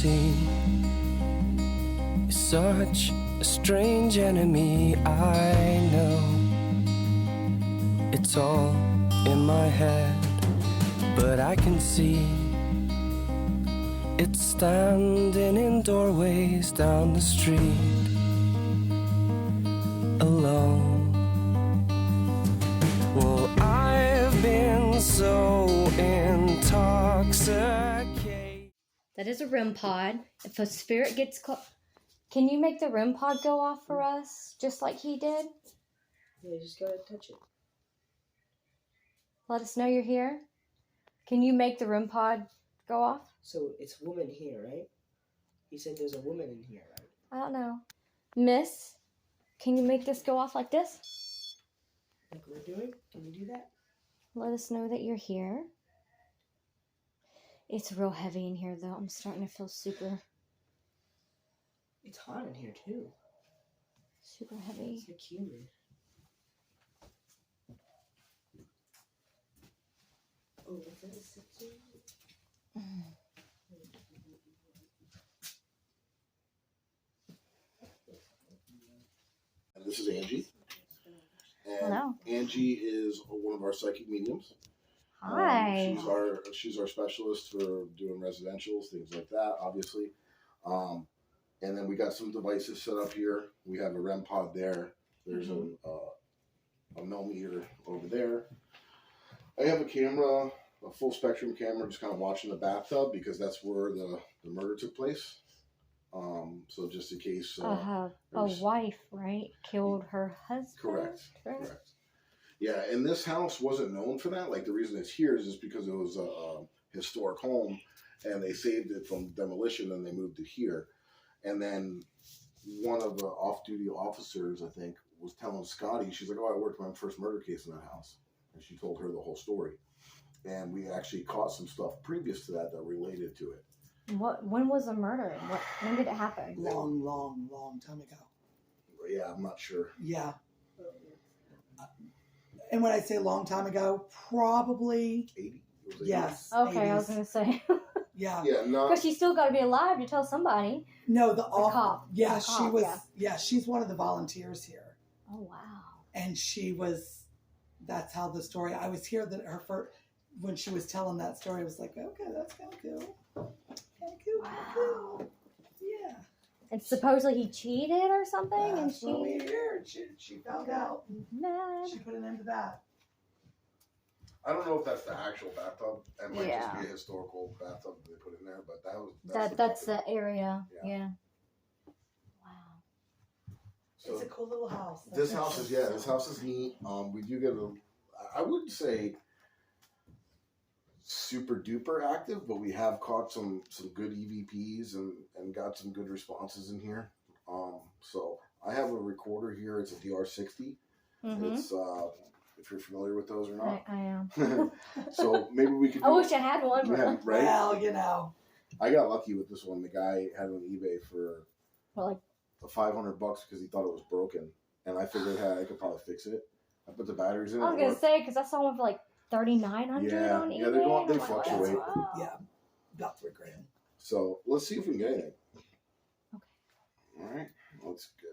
see. You're such a strange enemy, I know. It's all in my head, but I can see it's standing in doorways down the street, alone. Well, I've been so intoxicated. That is a REM pod. If a spirit gets close, can you make the REM pod go off for us, just like he did? Yeah, just gotta touch it. Let us know you're here. Can you make the REM pod go off? So it's a woman here, right? He said there's a woman in here, right? I don't know. Miss, can you make this go off like this? Like we're doing? Can you do that? Let us know that you're here. It's real heavy in here, though. I'm starting to feel super It's hot in here, too. heavy. It's like humid. Oh, is that a sensor? And this is Angie. And Hello. Angie is one of our psychic mediums. Hi. She's our specialist for doing residentials, things like that, obviously. And then we got some devices set up here. We have a REM pod there. There's a millimeter over there. I have a camera, a full spectrum camera, just kind of watching the bathtub because that's where the murder took place. So just in case. A wife, right? Killed her husband. Correct. Right? Correct. Yeah, and this house wasn't known for that. Like the reason it's here is just because it was a historic home, and they saved it from demolition, and they moved it here. And then one of the off-duty officers, I think, was telling Scotty, she's like, "Oh, I worked my first murder case in that house," and she told her the whole story. And we actually caught some stuff previous to that related to it. When was the murder? When did it happen? Long time ago. Yeah, I'm not sure. Yeah. And when I say long time ago, probably 80. It was yes. Okay, 80s. I was gonna say. Yeah. Yeah, not. Because she's still got to be alive to tell somebody. No, the cop. Yeah, The she cop, was. yeah. Yeah, she's one of the volunteers here, Oh wow. and she was. That's how the story. I was here that her first when she was telling that story. I was like, okay, that's kind of cool. Kind of cool. Wow. Kinda cool. Yeah. And supposedly he cheated or something, and That's what we heard. She found out. mad. She put an end to that. I don't know if that's the actual bathtub. It might Yeah. just be a historical bathtub they put in there, but That's the area. Yeah. Wow. So It's a cool little house. this house is neat. We do get I wouldn't say super duper active, but we have caught some good EVPs and got some good responses in here. So I have a recorder here. It's a DR60. Mm-hmm. It's if you're familiar with those or not. I am. So maybe we could. I wish I had one. But Yeah, right. Well, you know. I got lucky with this one. The guy had it on eBay for like $500 because he thought it was broken, and I figured, hey, I could probably fix it. I put the batteries in. I was gonna say because I saw one for like $3,900 on eBay. Yeah, they fluctuate. Wow. Yeah, about $3,000. So let's see if we can get anything. Okay. All right, let's go.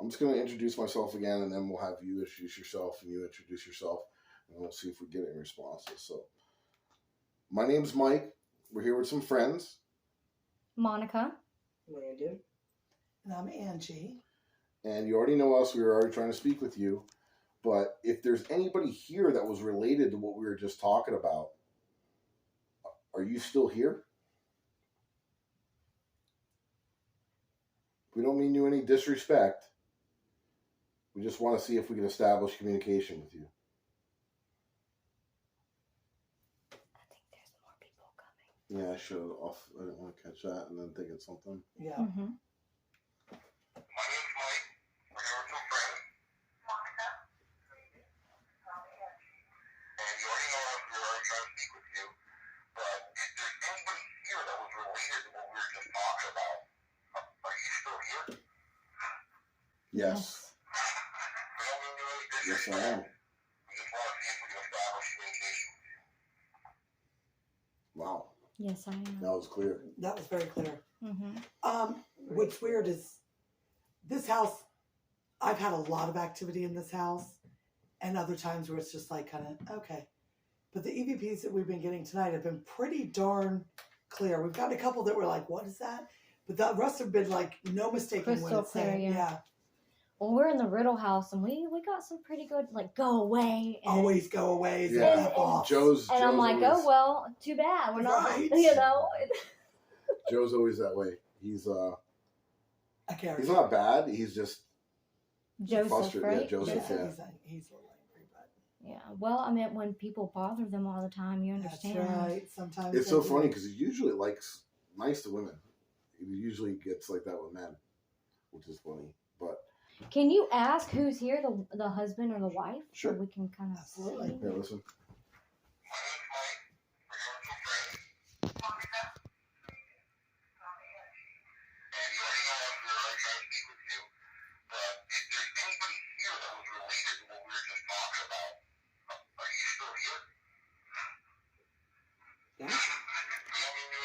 I'm just going to introduce myself again, and then we'll have you introduce yourself, and you introduce yourself, and we'll see if we get any responses. So, my name's Mike. We're here with some friends. Monica. Landon. And I'm Angie. And you already know us. We were already trying to speak with you. But if there's anybody here that was related to what we were just talking about, are you still here? We don't mean you any disrespect. We just want to see if we can establish communication with you. I think there's more people coming. Yeah, I should have off. I didn't want to catch that and then think it's something. Yeah. Mm-hmm. My name's Mike. We're here with some friends. Monica. And you already know us. We were already trying to speak with you. But if there's anybody here that was related to what we were just talking about, are you still here? Yes. Yes, I am. We just want to see if we can establish communication with you. Wow. Yes, I am. That was clear. That was very clear. Mm-hmm. What's weird is this house, I've had a lot of activity in this house, and other times where it's just like kind of, okay. But the EVPs that we've been getting tonight have been pretty darn clear. We've got a couple that were like, what is that? But the rest have been like, no mistaking Crystal what it's clear, saying. yeah. Well, we're in the Riddle house, and we got some pretty good, like, go away. And, Always go away. Yeah. F off. Joe's I'm like, always, oh, well, too bad. We're not, Right. you know. Joe's always that way. He's a character. he's not bad. He's just Joseph, Foster- yeah, right? Joseph, yeah. He's a little angry, but Yeah. Well, I mean, when people bother them all the time, you that's understand. right. Sometimes it's they so do. funny because he usually likes nice to women. He usually gets like that with men, which is funny. But Can you ask who's here, the husband or the wife? Sure. So we can kind of Absolutely. see. yeah, listen.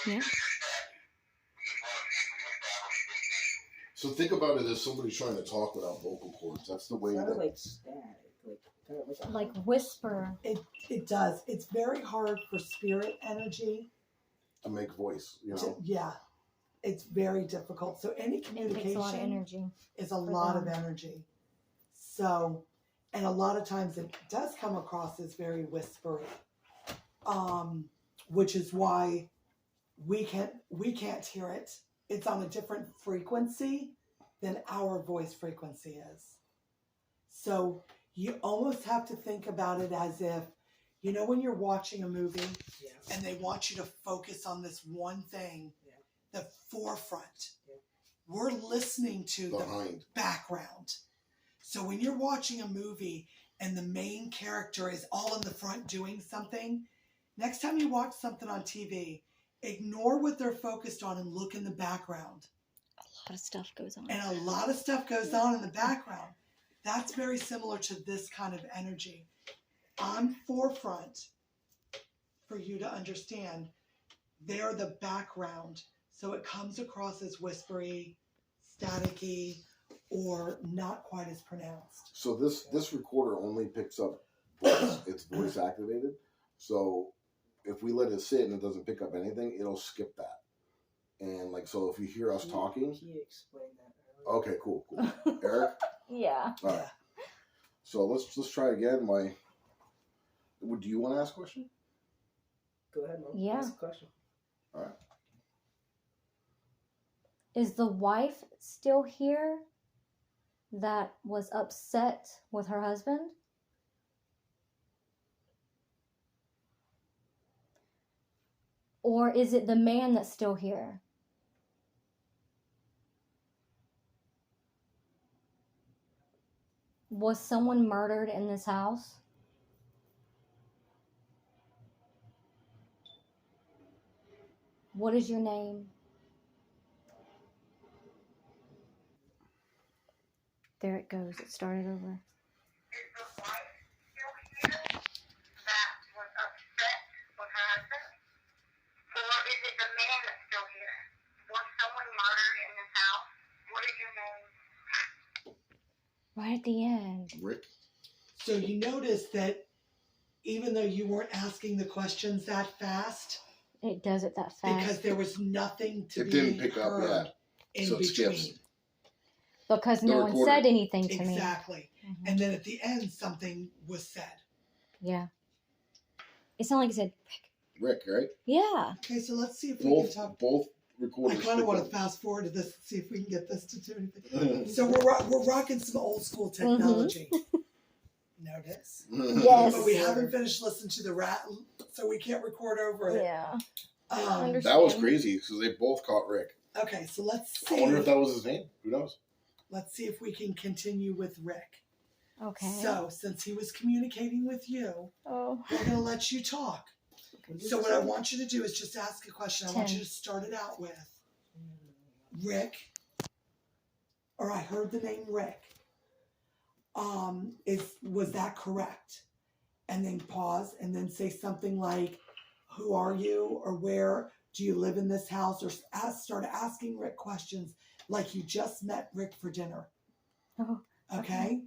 Yeah. So think about it as somebody trying to talk without vocal cords. That's the way Sounded that. like static. Kind of like a Like whisper. It does. It's very hard for spirit energy. To make voice, you To, know. yeah. It's very difficult. So any It communication takes a lot of energy. is a lot of them. energy. So, and a lot of times it does come across as very whispery, which is why we can't hear it. It's on a different frequency than our voice frequency is. So you almost have to think about it as if, you know, when you're watching a movie yeah. and they want you to focus on this one thing, the forefront. Yeah. We're listening to the Behind. background. So when you're watching a movie and the main character is all in the front doing something, next time you watch something on TV, ignore what they're focused on and look in the background. A lot of stuff goes on. And a lot of stuff goes on in the background. That's very similar to this kind of energy. On forefront, for you to understand, they're the background. So it comes across as whispery, staticky, or not quite as pronounced. So this recorder only picks up voice. It's voice activated. So if we let it sit and it doesn't pick up anything, it'll skip that. And like, so if you hear us talking, He explained that earlier. okay, cool. Eric, Yeah. all right. So let's try again. Do you want to ask a question? Go ahead, Mom. Yeah. Ask a question. All right. Is the wife still here that was upset with her husband? Or is it the man that's still here? Was someone murdered in this house? What is your name? There it goes. It started over. Is the wife still here that was upset with her husband? Or is it the man that's still here? Was someone murdered in this house? What is your name? Right at the end. Rick? So you notice that even though you weren't asking the questions that fast, It does it that fast. because there was nothing to It be didn't pick up, heard in So it between. skips. Because The no one recorder. said anything to me. Exactly. Mhm. And then at the end, something was said. Yeah. It sounded like it said, Rick, right? yeah. Okay, so let's see if we can Both talk. both I recorders. kind of pick want up. to fast forward to this and see if we can get this to do anything. Mhm. So we're rocking some old school technology. Notice. Yes. But we haven't finished listening to the rat, so we can't record over it. Yeah. Um, That was crazy because they both caught Rick. okay, so let's I wonder if see. that was his name. Who knows? Let's see if we can continue with Rick. Okay. So, since he was communicating with you, Oh. we're going to let you talk. So, what I want you to do is just ask a question. I want you to start it out with Rick, or I heard the name Rick. Was that correct? And then pause and then say something like, who are you, or where Do you live in this house? Or start asking Rick questions like you just met Rick for dinner. Oh, Okay?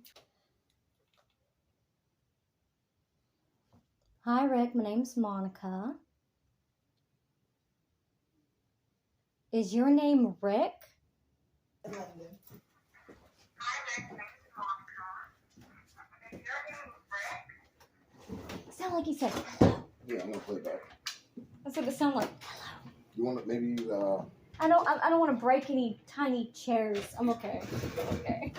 Hi, Rick. My name's Monica. Is your name Rick? London. Hi, Rick. My name is Monica. Is your name Rick? Sound like he said hello. Yeah, I'm gonna play it back. That's what it sounded like. You want to maybe? I don't want to break any tiny chairs. I'm okay. Okay.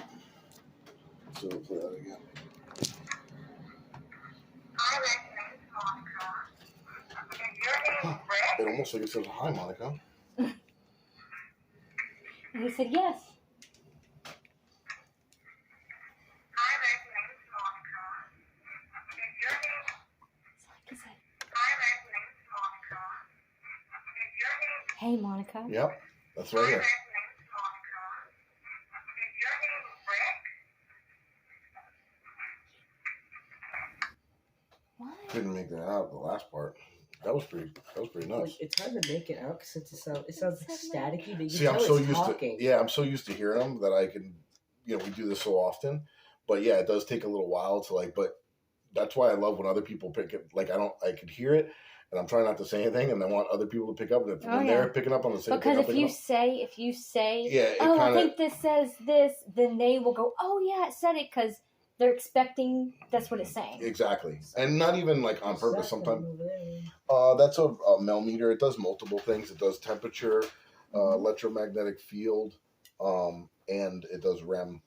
So we'll play that again. Hi, Rick. My name is Monica. Is your name Rick? It almost like it says, "Hi, Monica." And he said yes. Hi, Rick. My name is Monica. Is your name? Sound like he said, Hi, Rick. My name is Monica. Is your name? hey, Monica. Yep, that's Hi, right Rick. here. My name is Monica. Is your name Rick? What? Couldn't make that out. The last part. That was pretty Like, nuts. it's hard to make it out because it sounds like staticky, but you See, can I'm tell so it's used talking. to. Yeah, I'm so used to hearing them that I can. We do this so often. But yeah, it does take a little while to like. But that's why I love when other people pick it. Like I could hear it, and I'm trying not to say anything, and I want other people to pick up. And if, Oh, when yeah. they're picking up on the same, Because if you say, yeah, it oh, I kinda- think this says this, then they will go, oh yeah, it said it, because they're expecting that's what it's saying. Exactly, and not even like on What's purpose. that Sometimes thing over there? that's a millimeter. It does multiple things. It does temperature, electromagnetic field, and it does REM.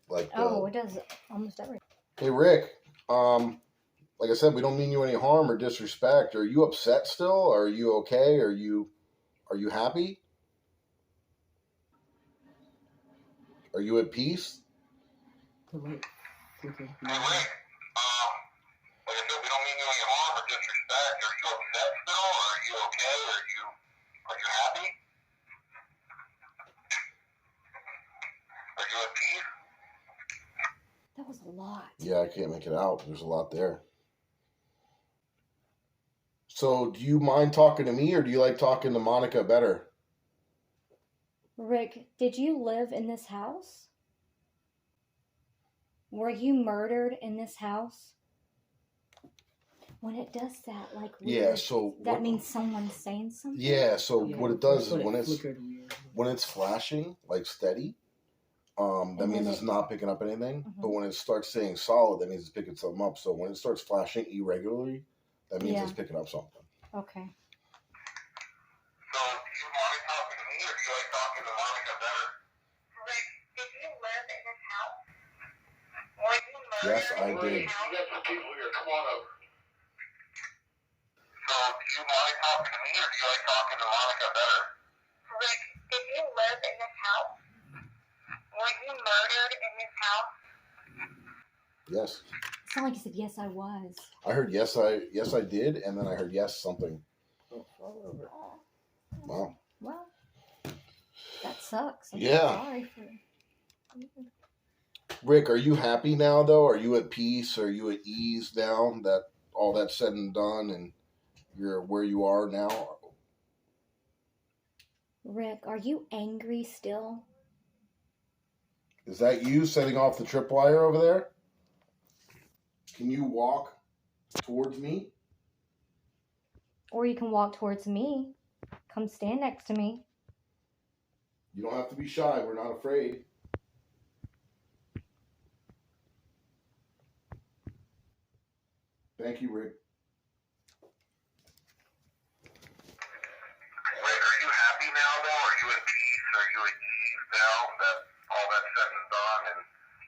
Like Oh, it does almost everything. hey Rick, like I said, we don't mean you any harm or disrespect. Are you upset still? Are you okay? Are you happy? Are you at peace? The light flickers. Hey, Rick. Like I said, we don't mean you any harm or disrespect. Are you upset still? Or are you okay? Are you happy? Are you at peace? That was a lot. Yeah, I can't make it out. There's a lot there. So, do you mind talking to me, or do you like talking to Monica better? Rick, did you live in this house? Were you murdered in this house? When it does that, like, Yeah. weird, So that means someone's saying something? Yeah. So Yeah, what it does that's is what it flickered weird. when it's flashing like steady, that And means then it's not picking up anything. Mhm. But when it starts staying solid, that means it's picking something up. So when it starts flashing irregularly, that means Yeah. it's picking up something. Okay. So, do you mind talking to me, or do you like talking to Monica better? Rick, did you live in this house? Were you murdered Yes, I in did. this house? You got some people here. Come on over. So, do you mind talking to me, or do you like talking to Monica better? Rick, did you live in this house? Were you murdered in this house? Yes. It's not like you said, yes, I was. I heard yes, I did, and then I heard yes something. Oh, fall over. Wow. Well, that sucks. I'm Yeah. sorry for... Rick, are you happy now though? Are you at peace? Are you at ease now that all that's said and done, and you're where you are now? Rick, are you angry still? Is that you setting off the tripwire over there? Can you walk towards me? Or you can walk towards me. Come stand next to me. You don't have to be shy. We're not afraid. Thank you, Rick. Rick, are you happy now, though? Are you at peace? Are you at ease now that all that's said and done and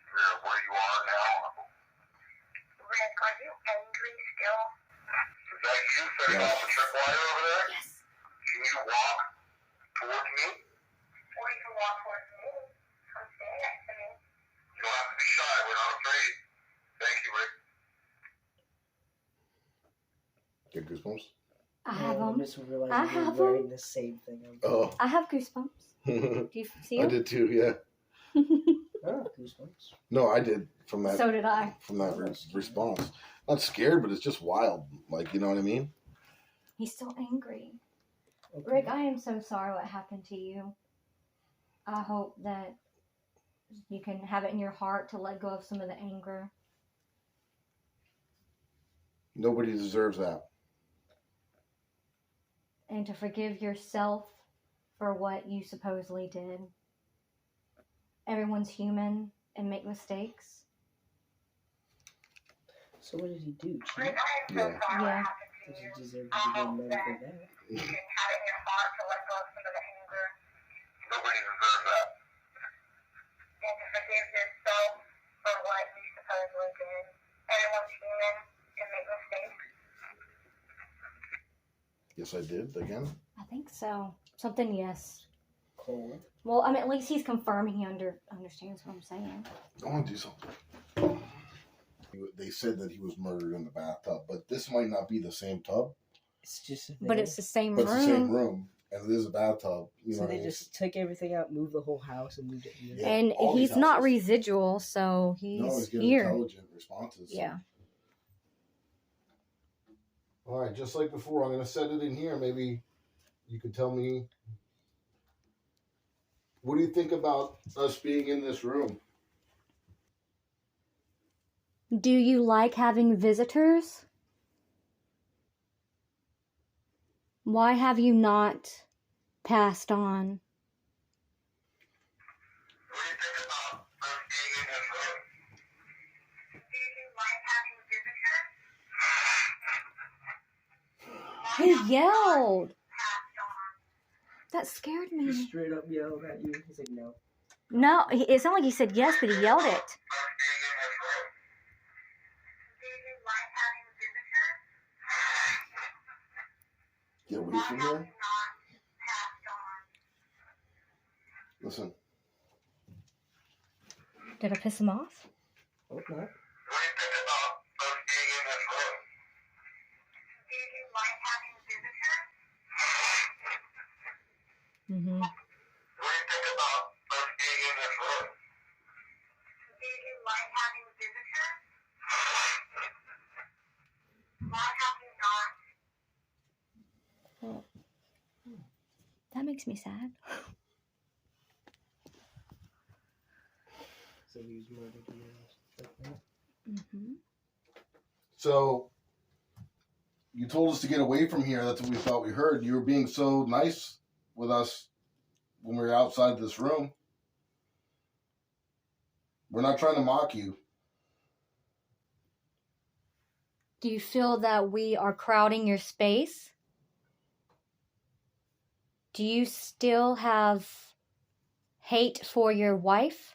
you're where you are now? Rick, are you angry still? Is that you setting off the tripwire over there? Yes. Can you walk towards me? Or you can walk towards me. Come stand next to me. You don't have to be shy. We're not afraid. Thank you, Rick. Get goosebumps? I have I'm them. just realizing I you're have wearing 'em. the same thing. Oh. I have goosebumps. I Do you see them? did too, yeah. Oh, goosebumps. No, I did from that So did I. response. Not scared, but it's just wild. Like, you know what I mean? He's still angry. Okay. Rick, I am so sorry what happened to you. I hope that you can have it in your heart to let go of some of the anger. Nobody deserves that. And to forgive yourself for what you supposedly did. Everyone's human and make mistakes. So what did he do? Rick, Cheat? I am so Yeah. sorry what Yeah. happened to Did you. he deserve I to be hope murdered that for that? you can have it in your heart to let go of some of the anger. Nobody deserves that. And to forgive yourself for what you supposedly did. Everyone's human and make mistakes. Yes, I did again. I think so. Something, yes. Cold. Well, I mean, at least he's confirming he understands what I'm saying. I want to do something. They said that he was murdered in the bathtub, but this might not be the same tub. It's just a But thing. it's the same But room. it's the same room, and it is a bathtub. You know So what I they mean? just took everything out, moved the whole house, and moved it here. Yeah. And all these he's not houses. residual, so No, he's he's giving here. intelligent responses. Yeah. All right, just like before, I'm going to set it in here. Maybe you could tell me, what do you think about us being in this room? Do you like having visitors? Why have you not passed on? What do you think about us being in this room? Do you like having visitors? He yelled. Passed on. That scared He me. straight up yelled at you. He's like, no. No, it sounded like he said yes, but he yelled it. Us being in this room. Do you like having visitors? Get away Why from have here? you not passed on? Listen, Did I piss him off? Hope not. What do you think about us being in this room? Do you like having visitors? Mm-hmm. What do you think about us being in this room? Do you like having visitors? Why have you not? That makes me sad. So he was murdered here. Like that. Mm-hmm. so you told us to get away from here. That's what we thought we heard. You were being so nice with us when we were outside this room. We're not trying to mock you. Do you feel that we are crowding your space? Do you still have hate for your wife?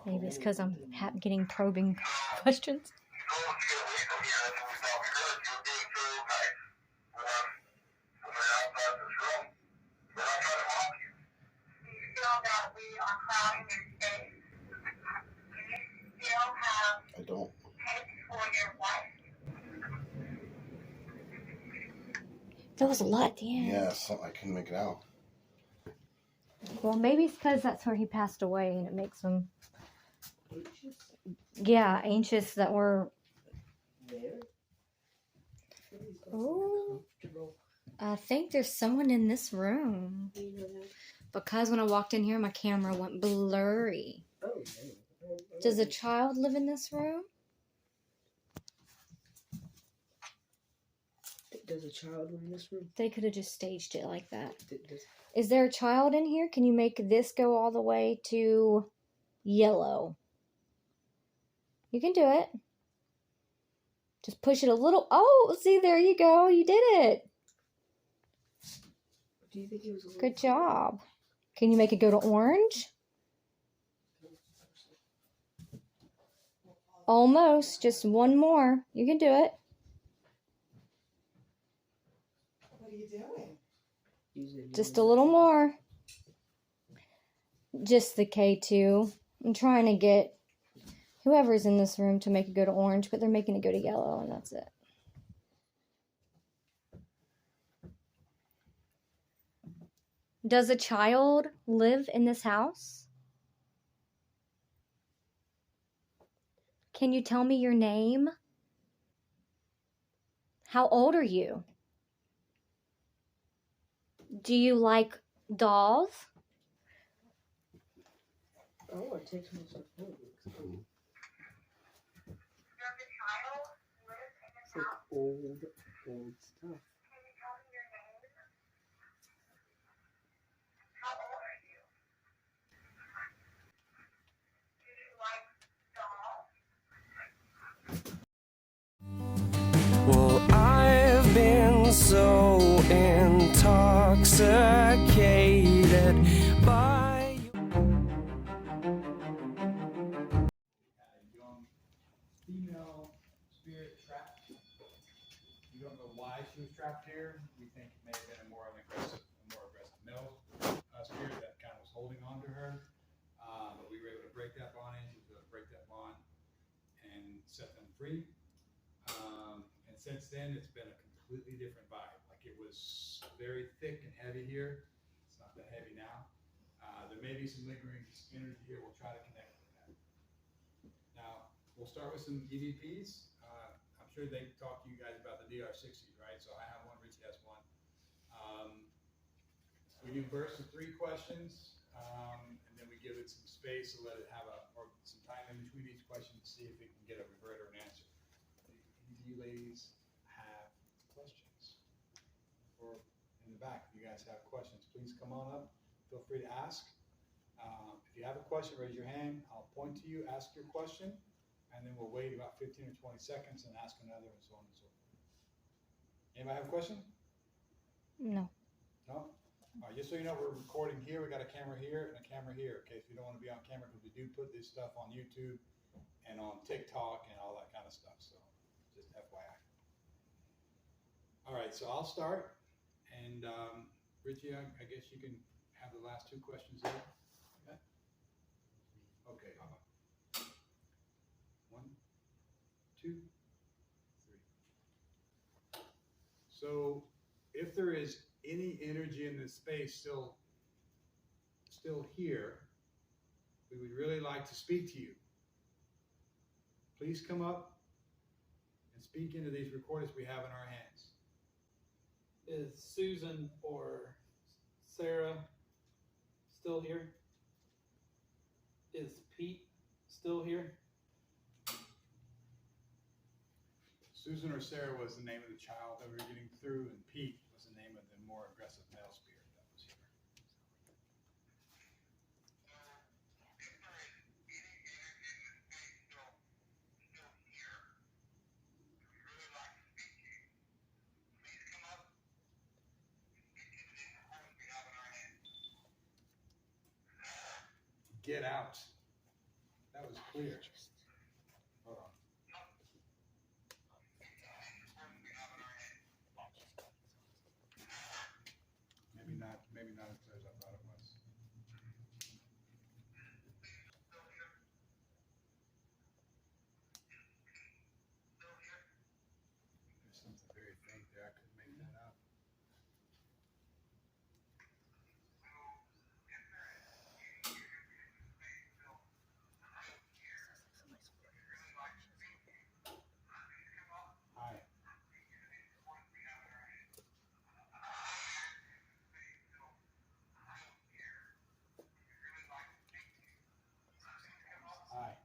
Maybe it's because I'm getting probing questions. You told us to get away from here. That's what we thought we heard. You were being so nice with us when we were outside this room. We're not trying to mock you. Do you feel that we are crowding your space? Do you still have I don't. hate for your wife? There was a lot at the end. Yeah, I couldn't make it out. Well, maybe it's because that's where he passed away and it makes him, Anxious? yeah, anxious that we're. There? Ooh. Comfortable. I think there's someone in this room. You know that? Because when I walked in here, my camera went blurry. Oh, no. Does a child live in this room? Does a child live in this room? They could have just staged it like that. Does, Is there a child in here? Can you make this go all the way to yellow? You can do it. Just push it a little. Oh, see, there you go. You did it. do you think he was a little... Good job. Can you make it go to orange? Almost. Just one more. You can do it. What are you doing? Just a little more. Just the K2. I'm trying to get whoever's in this room to make it go to orange, but they're making it go to yellow, and that's it. Does a child live in this house? Can you tell me your name? How old are you? Do you like dolls? Oh, it takes me some time. Does the child live in this It's like house? old stuff. Can you tell me your name? How old are you? Do you like dolls? Well, I've been so intoxicated by Young female spirit trapped. You don't know why she was trapped here. We think it may have been a more aggressive male spirit that kind of was holding on to her. But we were able to break that bond in. She was able to break that bond and set them free. And since then, it's been a completely different vibe. Like it was very thick and heavy here. It's not that heavy now. There may be some lingering energy here. We'll try to connect with that. Now, we'll start with some EVPs. I'm sure they talked to you guys about the DR60s, right? So I have one, Richie has one. We do bursts of 3 questions, and then we give it some space to let it have or some time in between each question to see if it can get a revert or an answer. Any of you ladies have questions? Or in the back, if you guys have questions, please come on up. Feel free to ask. If you have a question, raise your hand. I'll point to you, ask your question, and then we'll wait about 15 or 20 seconds and ask another, and so on and so forth. Anybody have a question? No. No? All right, just so you know, we're recording here. We got a camera here and a camera here, in case you don't want to be on camera, because we do put this stuff on YouTube and on TikTok and all that kind of stuff. So just FYI. All right, so I'll start. And Richie, I guess you can have the last 2 questions there. Okay. 1, 2, 3. So if there is any energy in this space still here, we would really like to speak to you. Please come up and speak into these recorders we have in our hands. Is Susan or Sarah still here? Is Pete still here? Susan or Sarah was the name of the child that we were getting through, and Pete was the name of the more aggressive male spirit that was here. Get out. That was clear. Hold on. Maybe not as clear as I thought it was. There's something very faint there. I couldn't make that out. Hi. Hi.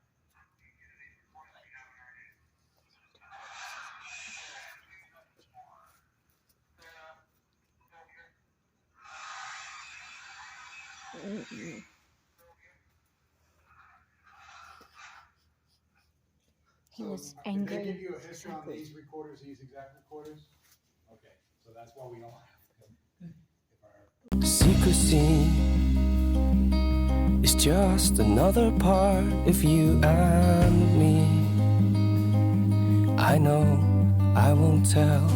He was Did angry. they give you a history on these recorders, these exact recorders? Okay, so that's why we don't have them. secrecy. It's just another part of you and me. I know I won't tell,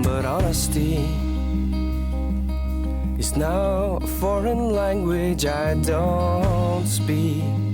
but honesty is now a foreign language I don't speak.